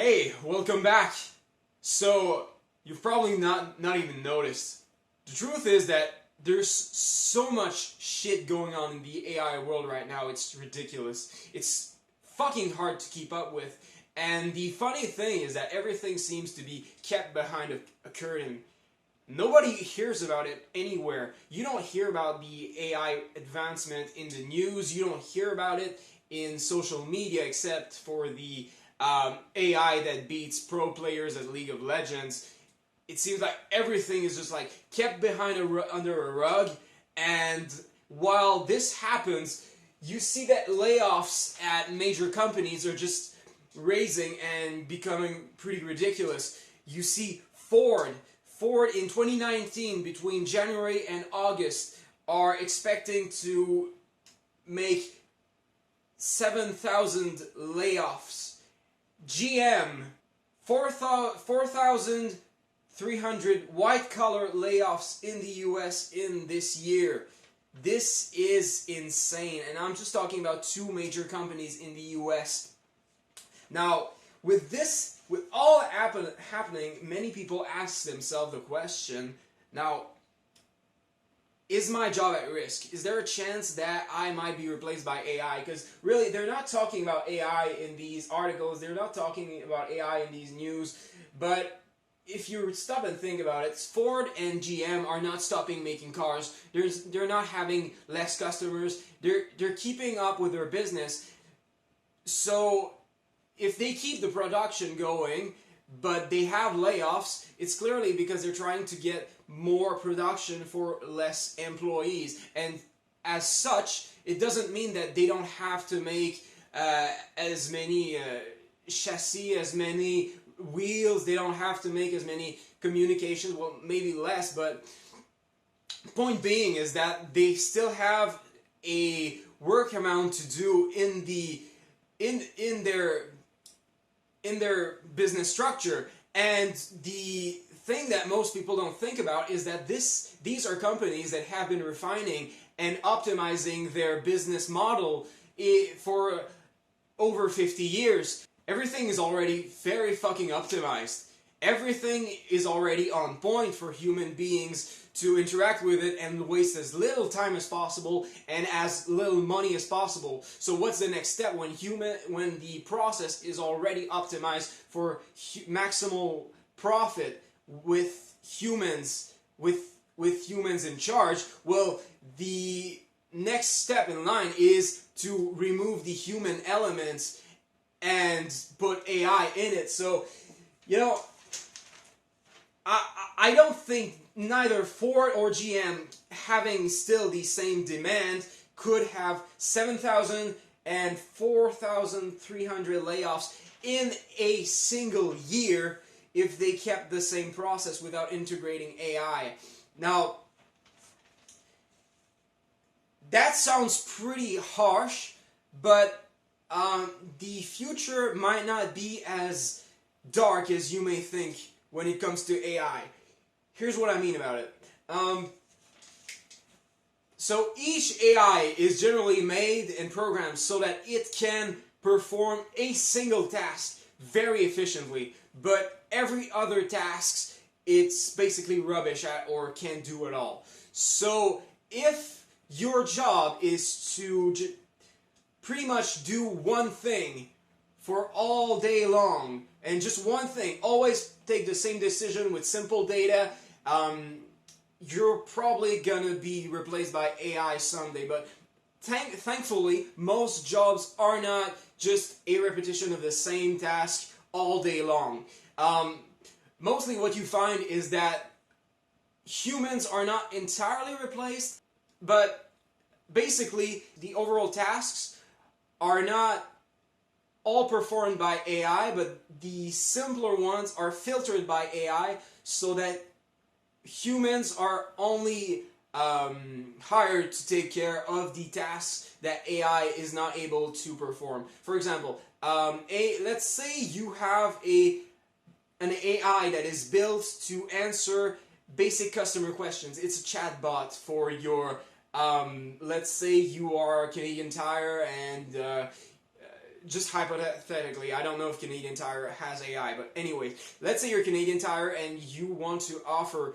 Hey, welcome back. So, you've probably not even noticed. The truth is that there's so much shit going on in the AI world right now, it's ridiculous. It's fucking hard to keep up with. And the funny thing is that everything seems to be kept behind a curtain. Nobody hears about it anywhere. You don't hear about the AI advancement in the news. You don't hear about it in social media except for the AI that beats pro players at League of Legends. It seems like everything is just like kept behind under a rug, and while this happens, you see that layoffs at major companies are just raising and becoming pretty ridiculous. You see Ford in 2019, between January and August, are expecting to make 7,000 layoffs. GM, 4,300 white-collar layoffs in the US in this year. This is insane, and I'm just talking about two major companies in the US. Now, with all happening, many people ask themselves the question, now, is my job at risk? Is there a chance that I might be replaced by AI? Because really, they're not talking about AI in these articles, they're not talking about AI in these news, but if you stop and think about it, Ford and GM are not stopping making cars. They're not having less customers. They're keeping up with their business. So if they keep the production going, but they have layoffs, it's clearly because they're trying to get more production for less employees. And as such, it doesn't mean that they don't have to make as many chassis, as many wheels, they don't have to make as many communications, well, maybe less, but point being is that they still have a work amount to do in their business structure. And the thing that most people don't think about is that these are companies that have been refining and optimizing their business model for over 50 years. Everything is already very fucking optimized. Everything is already on point for human beings to interact with it and waste as little time as possible and as little money as possible. So what's the next step when the process is already optimized for maximal profit with humans in charge? Well, the next step in line is to remove the human elements and put AI in it. So, you know, I don't think neither Ford or GM, having still the same demand, could have 7,000 and 4,300 layoffs in a single year if they kept the same process without integrating AI. Now, that sounds pretty harsh, but the future might not be as dark as you may think when it comes to AI. Here's what I mean about it. So each AI is generally made and programmed so that it can perform a single task very efficiently, but every other task it's basically rubbish at or can't do at all. So if your job is to pretty much do one thing for all day long, and just one thing, always take the same decision with simple data, you're probably gonna be replaced by AI someday. But thankfully, most jobs are not just a repetition of the same task all day long. Mostly what you find is that humans are not entirely replaced, but basically the overall tasks are not all performed by AI, but the simpler ones are filtered by AI so that humans are only hired to take care of the tasks that AI is not able to perform. For example, let's say you have an AI that is built to answer basic customer questions. It's a chatbot for your let's say you are Canadian Tire and just hypothetically, I don't know if Canadian Tire has AI, but anyway, let's say you're Canadian Tire and you want to offer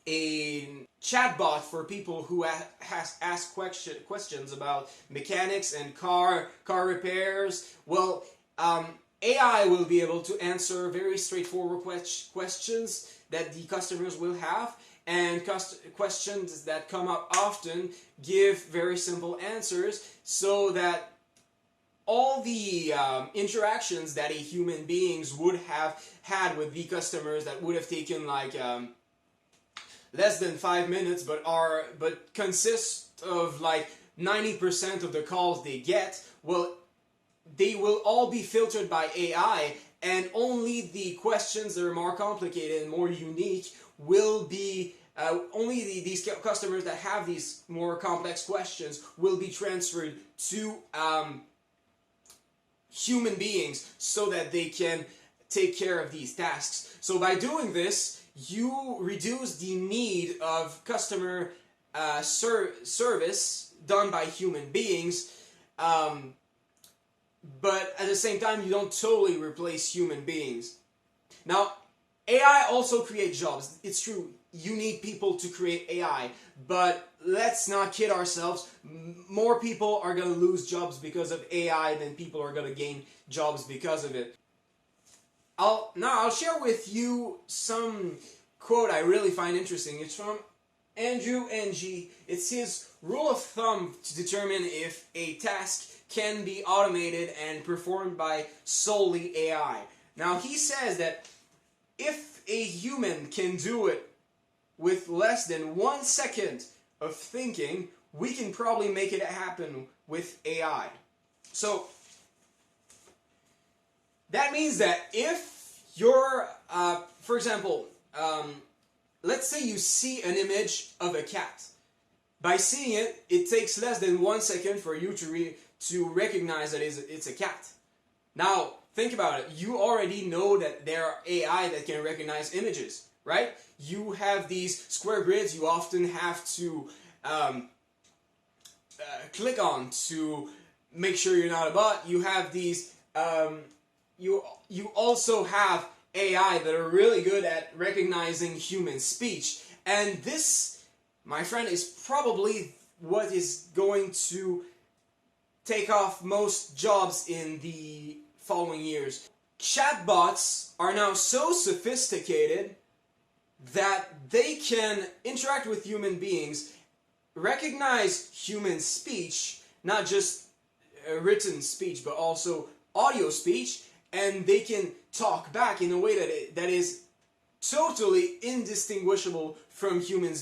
a chatbot for people who ask questions about mechanics and car repairs. Well, AI will be able to answer very straightforward questions that the customers will have, and questions that come up often give very simple answers, so that all the interactions that a human beings would have had with the customers that would have taken like less than 5 minutes, but consist of like 90% of the calls they get, well, they will all be filtered by AI, and only the questions that are more complicated and more unique will be these customers that have these more complex questions will be transferred to human beings, so that they can take care of these tasks. So by doing this, you reduce the need of customer service done by human beings, but at the same time, you don't totally replace human beings. Now, AI also creates jobs. It's true, you need people to create AI, but let's not kid ourselves. More people are going to lose jobs because of AI than people are going to gain jobs because of it. I'll share with you some quote I really find interesting. It's from Andrew Ng. It's his rule of thumb to determine if a task can be automated and performed by solely AI. Now, he says that if a human can do it with less than 1 second of thinking, we can probably make it happen with AI. So that means that if you're, for example, let's say you see an image of a cat. By seeing it, it takes less than 1 second for you to recognize that it's a cat. Now, think about it. You already know that there are AI that can recognize images, right? You have these square grids you often have to click on to make sure you're not a bot. You have these, you also have AI that are really good at recognizing human speech. And this, my friend, is probably what is going to take off most jobs in the following years. Chatbots are now so sophisticated that they can interact with human beings, recognize human speech, not just written speech, but also audio speech, and they can talk back in a way that is totally indistinguishable from human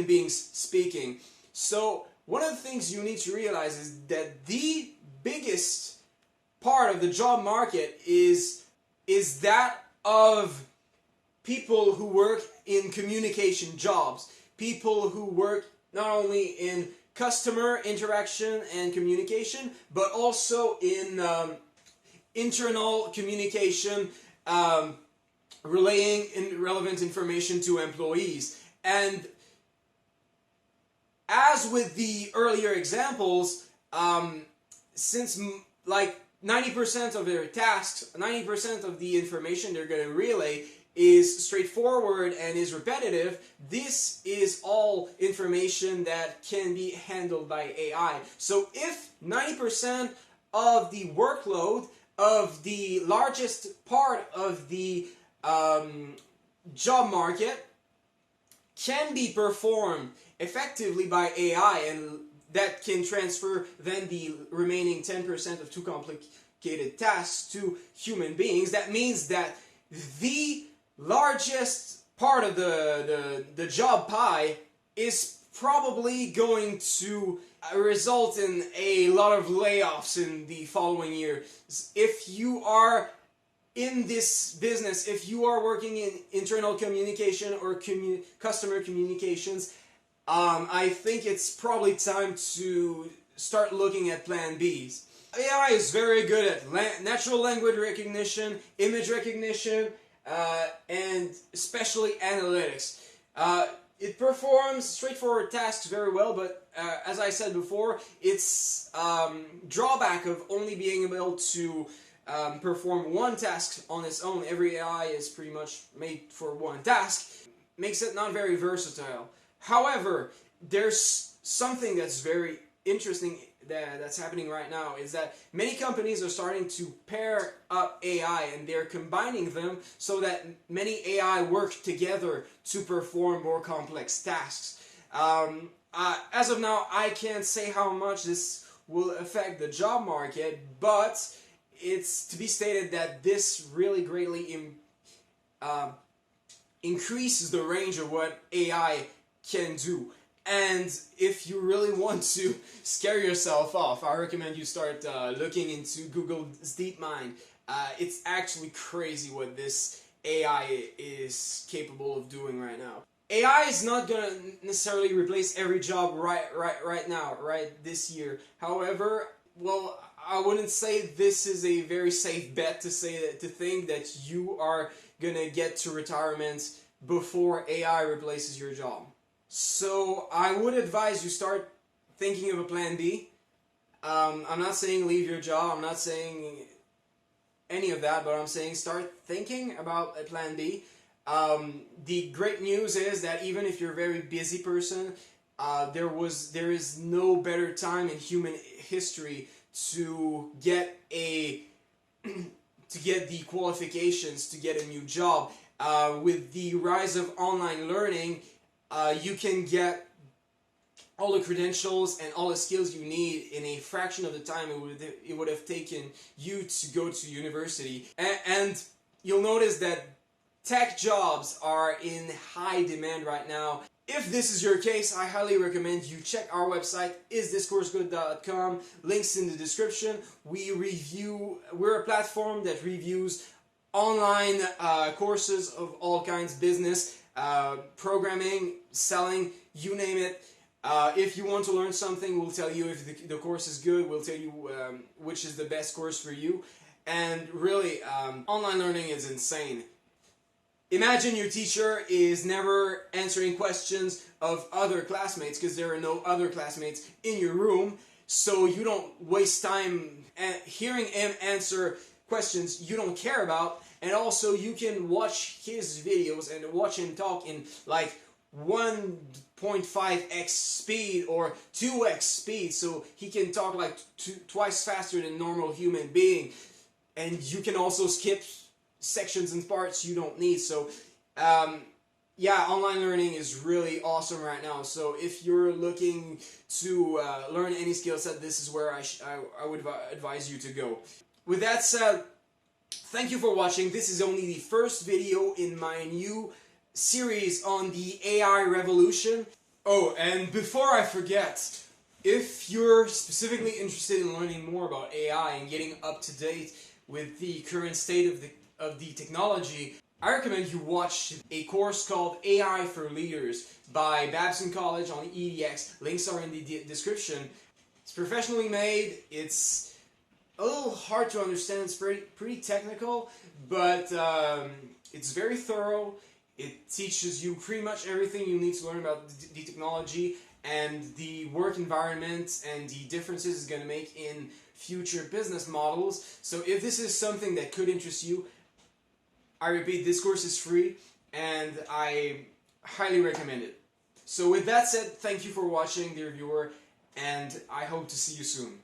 beings speaking. So one of the things you need to realize is that the biggest part of the job market is that of people who work in communication jobs, people who work not only in customer interaction and communication, but also in internal communication, relaying relevant information to employees. And as with the earlier examples, since like 90% of their tasks, 90% of the information they're going to relay is straightforward and is repetitive, this is all information that can be handled by AI. So if 90% of the workload of the largest part of the job market can be performed effectively by AI, and that can transfer then the remaining 10% of too complicated tasks to human beings, that means that the largest part of the job pie is probably going to result in a lot of layoffs in the following year. If you are in this business, if you are working in internal communication or customer communications, I think it's probably time to start looking at plan Bs. AI is very good at natural language recognition, image recognition, and especially analytics. it performs straightforward tasks very well, but as I said before, its drawback of only being able to perform one task on its own, every AI is pretty much made for one task, makes it not very versatile. However, there's something that's very interesting that's happening right now, is that many companies are starting to pair up AI, and they're combining them so that many AI work together to perform more complex tasks. As of now, I can't say how much this will affect the job market, but it's to be stated that this really greatly increases the range of what AI can do. And if you really want to scare yourself off, I recommend you start looking into Google's DeepMind. It's actually crazy what this AI is capable of doing right now. AI is not gonna necessarily replace every job right now, this year. However, well, I wouldn't say this is a very safe bet to think that you are gonna get to retirement before AI replaces your job. So I would advise you start thinking of a plan B. I'm not saying leave your job, I'm not saying any of that, but I'm saying start thinking about a plan B. The great news is that even if you're a very busy person, there is no better time in human history to get to get the qualifications to get a new job. With the rise of online learning, you can get all the credentials and all the skills you need in a fraction of the time it would have taken you to go to university. And you'll notice that tech jobs are in high demand right now. If this is your case, I highly recommend you check our website, isthiscoursegood.com. Links in the description. We're a platform that reviews online courses of all kinds, business, programming, selling, you name it. If you want to learn something, we'll tell you if the course is good, we'll tell you which is the best course for you. And really, online learning is insane. Imagine your teacher is never answering questions of other classmates because there are no other classmates in your room, so you don't waste time hearing him answer questions you don't care about, and also you can watch his videos and watch him talk in like 1.5x speed or 2x speed, so he can talk like twice faster than a normal human being, and you can also skip sections and parts you don't need. So yeah, online learning is really awesome right now. So if you're looking to learn any skill set, this is where I would advise you to go. With that said, thank you for watching. This is only the first video in my new series on the AI revolution. Oh, and before I forget, if you're specifically interested in learning more about AI and getting up to date with the current state of the technology, I recommend you watch a course called AI for Leaders by Babson College on EDX. Links are in the description. It's professionally made. It's a little hard to understand. It's pretty technical, but it's very thorough. It teaches you pretty much everything you need to learn about the technology and the work environment and the differences it's going to make in future business models. So if this is something that could interest you, I repeat, this course is free and I highly recommend it. So with that said, thank you for watching, dear viewer, and I hope to see you soon.